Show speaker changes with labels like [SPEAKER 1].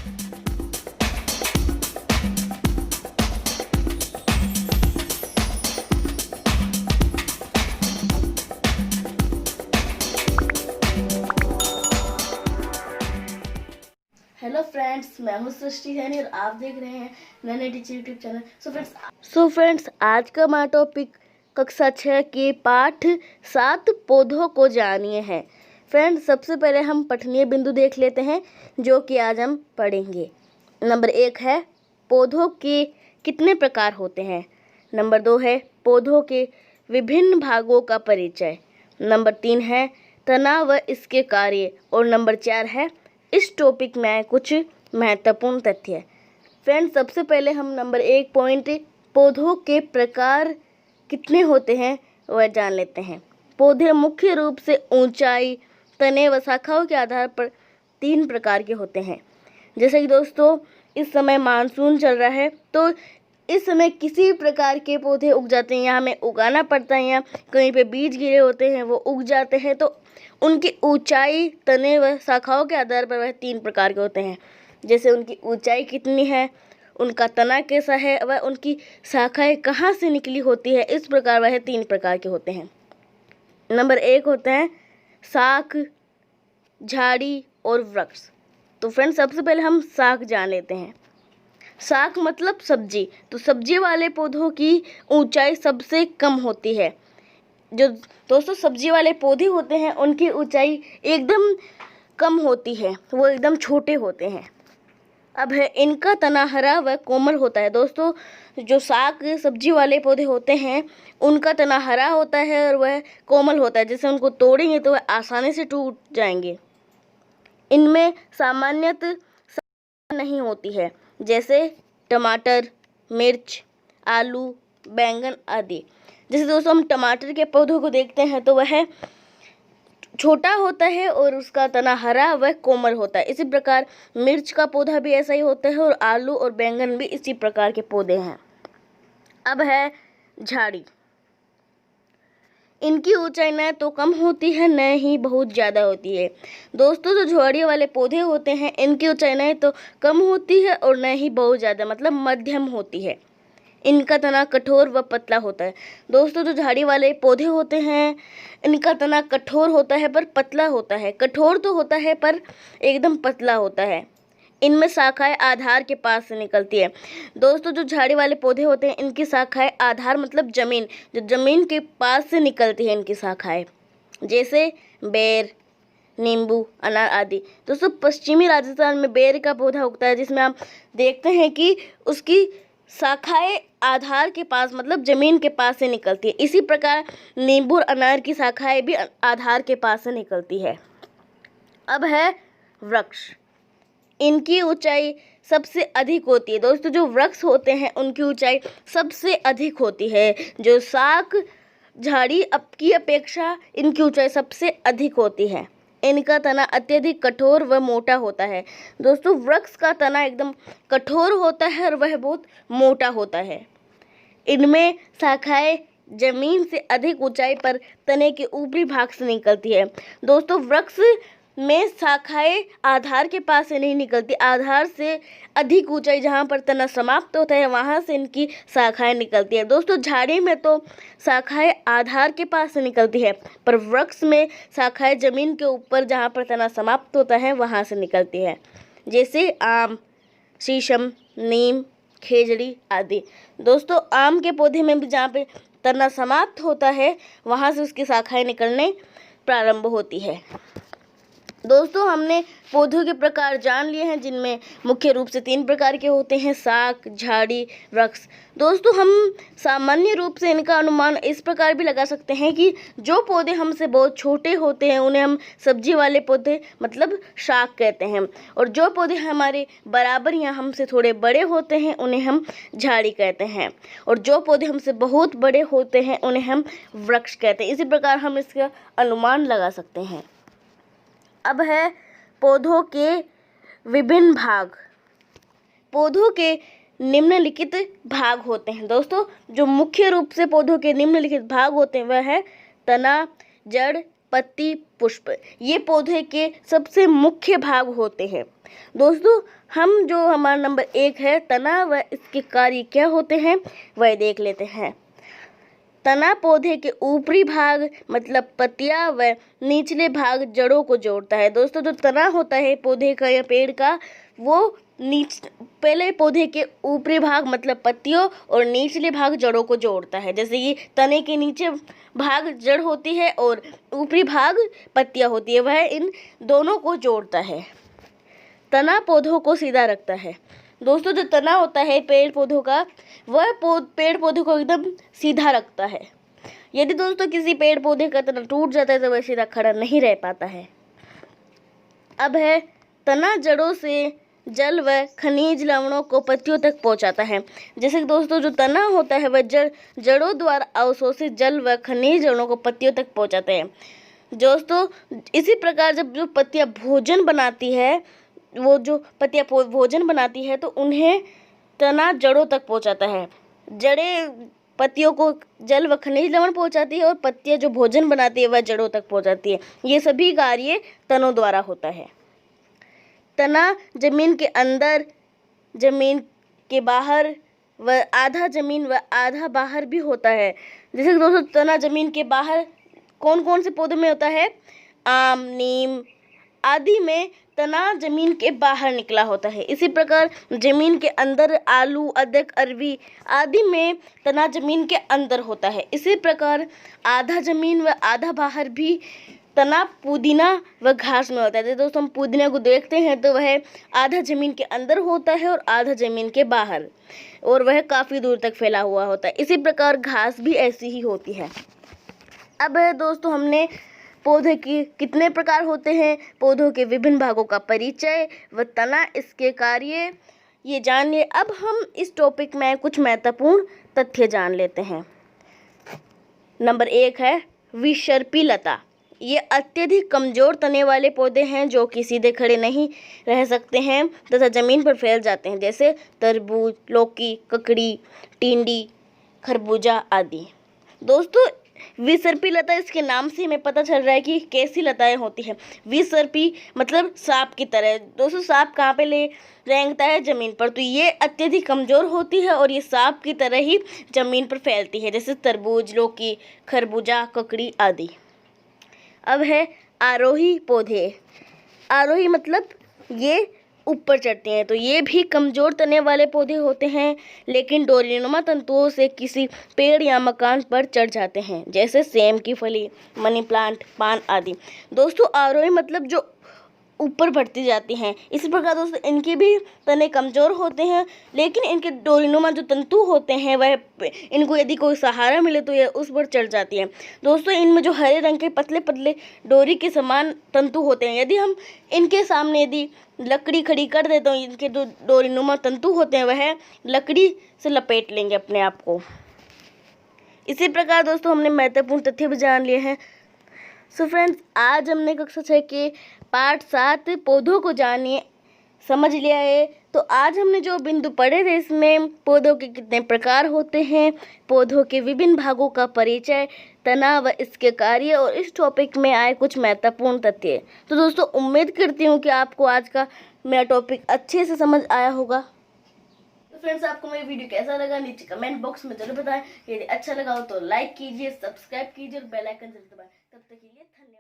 [SPEAKER 1] Hello friends, मैं हूं सृष्टि सैनी और आप देख रहे हैं नन्हे teacher YouTube channel. So friends आज का हमारा टॉपिक कक्षा 6 के पाठ 7 पौधों को जानिए है। फ्रेंड्स सबसे पहले हम पठनीय बिंदु देख लेते हैं जो कि आज हम पढ़ेंगे। नंबर 1 है पौधों के कितने प्रकार होते हैं। नंबर 2 है पौधों के विभिन्न भागों का परिचय। नंबर 3 है तना व इसके कार्य। और नंबर 4 है इस टॉपिक में कुछ महत्वपूर्ण तथ्य। फ्रेंड्स सबसे पहले हम नंबर 1 पॉइंट पौधों के प्रकार कितने होते हैं वह जान लेते हैं। पौधे मुख्य रूप से ऊंचाई, तने व शाखाओं के आधार पर 3 प्रकार के होते हैं। जैसे कि दोस्तों इस समय मानसून चल रहा है तो इस समय किसी भी प्रकार के पौधे उग जाते हैं। यहाँ हमें उगाना पड़ता है या कहीं पे बीज गिरे होते हैं वो उग जाते हैं। तो उनकी ऊंचाई, तने व शाखाओं के आधार पर वह 3 प्रकार के होते हैं। जैसे उनकी ऊंचाई कितनी है, उनका तना कैसा है, वह उनकी शाखाएं कहाँ से निकली होती है, इस प्रकार वह 3 प्रकार के होते हैं। नंबर 1 होते हैं शाख, झाड़ी और वृक्ष। तो फ्रेंड्स सबसे पहले हम शाख जान लेते हैं। शाख मतलब सब्जी। तो सब्जी वाले पौधों की ऊंचाई सबसे कम होती है। जो दोस्तों सब्जी वाले पौधे होते हैं उनकी ऊंचाई एकदम कम होती है, वो एकदम छोटे होते हैं। अब है इनका तना हरा व कोमल होता है। दोस्तों जो शाक सब्जी वाले पौधे होते हैं उनका तना हरा होता है और वह कोमल होता है। जैसे उनको तोड़ेंगे तो वह आसानी से टूट जाएंगे। इनमें सामान्यतः नहीं होती है, जैसे टमाटर, मिर्च, आलू, बैंगन आदि। जैसे दोस्तों हम टमाटर के पौधों को देखते हैं तो वह छोटा होता है और उसका तना हरा व कोमल होता है। इसी प्रकार मिर्च का पौधा भी ऐसा ही होता है और आलू और बैंगन भी इसी प्रकार के पौधे हैं। अब है झाड़ी। इनकी ऊंचाई न तो कम होती है न ही बहुत ज़्यादा होती है। दोस्तों जो झाड़ी वाले पौधे होते हैं इनकी ऊंचाई न तो कम होती है और न ही बहुत ज़्यादा, मतलब मध्यम होती है। इनका तना कठोर व पतला होता है। दोस्तों जो झाड़ी वाले पौधे होते हैं इनका तना कठोर होता है पर पतला होता है। कठोर तो होता है पर एकदम पतला होता है। इनमें शाखाएं आधार के पास से निकलती है। दोस्तों जो झाड़ी वाले पौधे होते हैं इनकी शाखाएं आधार मतलब जमीन, जो जमीन के पास से निकलती है इनकी शाखाएं, जैसे बेर, नींबू, अनार आदि। दोस्तों पश्चिमी राजस्थान में बेर का पौधा उगता है जिसमें आप देखते हैं कि उसकी शाखाएं आधार के पास मतलब जमीन के पास से निकलती है। इसी प्रकार नींबू और अनार की शाखाएं भी आधार के पास से निकलती है। अब है वृक्ष। इनकी ऊंचाई सबसे अधिक होती है। दोस्तों जो वृक्ष होते हैं उनकी ऊंचाई सबसे अधिक होती है। जो शाख, झाड़ी की अपेक्षा इनकी ऊंचाई सबसे अधिक होती है। इनका तना अत्यधिक कठोर व मोटा होता है। दोस्तों वृक्ष का तना एकदम कठोर होता है और वह बहुत मोटा होता है। इनमें शाखाएं जमीन से अधिक ऊंचाई पर तने के ऊपरी भाग से निकलती है। दोस्तों वृक्ष में शाखाएं आधार के पास से नहीं निकलती, आधार से अधिक ऊंचाई जहाँ पर तना समाप्त होता है वहाँ से इनकी शाखाएं निकलती है। दोस्तों झाड़ी में तो शाखाएं आधार के पास से निकलती है पर वृक्ष में शाखाएं जमीन के ऊपर जहाँ पर तना समाप्त होता है वहाँ से निकलती है, जैसे आम, शीशम, नीम, खेजड़ी आदि। दोस्तों आम के पौधे में भी जहाँ पे तना समाप्त होता है वहाँ से उसकी शाखाएं निकलने प्रारंभ होती है। दोस्तों हमने पौधों के प्रकार जान लिए हैं जिनमें मुख्य रूप से 3 प्रकार के होते हैं, शाख, झाड़ी, वृक्ष। दोस्तों हम सामान्य रूप से इनका अनुमान इस प्रकार भी लगा सकते हैं कि जो पौधे हमसे बहुत छोटे होते हैं उन्हें हम सब्जी वाले पौधे मतलब शाख कहते हैं, और जो पौधे हमारे बराबर या हमसे थोड़े बड़े होते हैं उन्हें हम झाड़ी कहते हैं, और जो पौधे हमसे बहुत बड़े होते हैं उन्हें हम वृक्ष कहते हैं। इसी प्रकार हम इसका अनुमान लगा सकते हैं। अब है पौधों के विभिन्न भाग। पौधों के निम्नलिखित भाग होते हैं। दोस्तों जो मुख्य रूप से पौधों के निम्नलिखित भाग होते हैं वह है तना, जड़, पत्ती, पुष्प, ये पौधे के सबसे मुख्य भाग होते हैं। दोस्तों हम जो हमारा नंबर 1 है तना व इसके कार्य क्या होते हैं वह देख लेते हैं। तना पौधे के ऊपरी भाग मतलब पत्तियां व निचले भाग जड़ों को जोड़ता है। दोस्तों जो तना होता है पौधे का या पेड़ का, वो पहले पौधे के ऊपरी भाग मतलब पत्तियों और निचले भाग जड़ों को जोड़ता है। जैसे कि तने के नीचे भाग जड़ होती है और ऊपरी भाग पत्तियां होती है, वह इन दोनों को जोड़ता है। तना पौधों को सीधा रखता है। दोस्तों जो तना होता है पेड़ पौधों का, वह पेड़ पौधों को एकदम सीधा रखता है। यदि दोस्तों किसी पेड़ पौधे का तना टूट जाता है तो वह सीधा खड़ा नहीं रह पाता है। अब है तना जड़ों से जल व खनिज लवणों को पत्तियों तक पहुंचाता है। जैसे कि दोस्तों जो तना होता है वह जड़ों द्वारा अवशोषित जल व खनिज लवणों को पत्तियों तक पहुंचाते हैं। दोस्तों इसी प्रकार जब जो पत्तियां भोजन बनाती है, वो जो पत्तियां भोजन बनाती है तो उन्हें तना जड़ों तक पहुंचाता है। जड़ें पत्तियों को जल व खनिज लवण पहुंचाती है और पत्तियां जो भोजन बनाती है वह जड़ों तक पहुंचाती है। ये सभी कार्य तनों द्वारा होता है। तना जमीन के अंदर, जमीन के बाहर व आधा जमीन व आधा बाहर भी होता है। जैसे कि दोस्तों तना जमीन के बाहर कौन कौन से पौधों में होता है, आम, नीम आदि में तना जमीन के बाहर निकला होता है। इसी प्रकार जमीन के अंदर आलू, अदरक, अरवी आदि में तना जमीन के अंदर होता है। इसी प्रकार आधा जमीन व आधा बाहर भी तना पुदीना व घास में होता है। दोस्तों हम पुदीना को देखते हैं तो वह आधा जमीन के अंदर होता है और आधा जमीन के बाहर, और वह काफ़ी दूर तक फैला हुआ होता है। इसी प्रकार घास भी ऐसी ही होती है। अब दोस्तों हमने पौधे की कितने प्रकार होते हैं, पौधों के विभिन्न भागों का परिचय व तना, इसके कार्य ये जान लिए। अब हम इस टॉपिक में कुछ महत्वपूर्ण तथ्य जान लेते हैं। नंबर 1 है विसर्पी लता। ये अत्यधिक कमज़ोर तने वाले पौधे हैं जो कि सीधे खड़े नहीं रह सकते हैं तथा ज़मीन पर फैल जाते हैं, जैसे तरबूज, लौकी, ककड़ी, टिंडी, खरबूजा आदि। दोस्तों विसर्पी लता, इसके नाम से हमें पता चल रहा है कि कैसी लताएं होती हैं। विसर्पी मतलब सांप की तरह। दोस्तों सांप कहाँ पे रेंगता है, ज़मीन पर, तो ये अत्यधिक कमज़ोर होती है और ये सांप की तरह ही ज़मीन पर फैलती है, जैसे तरबूज, लौकी, खरबूजा, ककड़ी आदि। अब है आरोही पौधे। आरोही मतलब ये ऊपर चढ़ते हैं, तो ये भी कमज़ोर तने वाले पौधे होते हैं, लेकिन डोरीनुमा तंतुओं से किसी पेड़ या मकान पर चढ़ जाते हैं, जैसे सेम की फली, मनी प्लांट, पान आदि। दोस्तों आरोही मतलब जो ऊपर बढ़ती जाती हैं। इसी प्रकार दोस्तों इनके भी तने कमज़ोर होते हैं, लेकिन इनके डोरीनुमा जो तंतु होते हैं वह इनको यदि कोई सहारा मिले तो यह उस पर चढ़ जाती है। दोस्तों इनमें जो हरे रंग के पतले पतले डोरी के समान तंतु होते हैं, यदि हम इनके सामने यदि लकड़ी खड़ी कर देते तो इनके जो डोरीनुमा तंतु होते हैं वह लकड़ी से लपेट लेंगे अपने आप को। इसी प्रकार दोस्तों हमने महत्वपूर्ण तथ्य भी जान लिए हैं। सो फ्रेंड्स आज हमने कक्षा 6 के पार्ट 7 पौधों को जानिए समझ लिया है। तो आज हमने जो बिंदु पढ़े थे इसमें पौधों के कितने प्रकार होते हैं, पौधों के विभिन्न भागों का परिचय, तना व इसके कार्य, और इस टॉपिक में आए कुछ महत्वपूर्ण तथ्य। तो दोस्तों उम्मीद करती हूँ कि आपको आज का मेरा टॉपिक अच्छे से समझ आया होगा। तो फ्रेंड्स आपको मेरी वीडियो कैसा लगा नीचे कमेंट बॉक्स में जरूर बताएं। यदि अच्छा लगा हो तो लाइक कीजिए, सब्सक्राइब कीजिए और बेल आइकन जरूर दबाएं। तब तक के लिए धन्यवाद।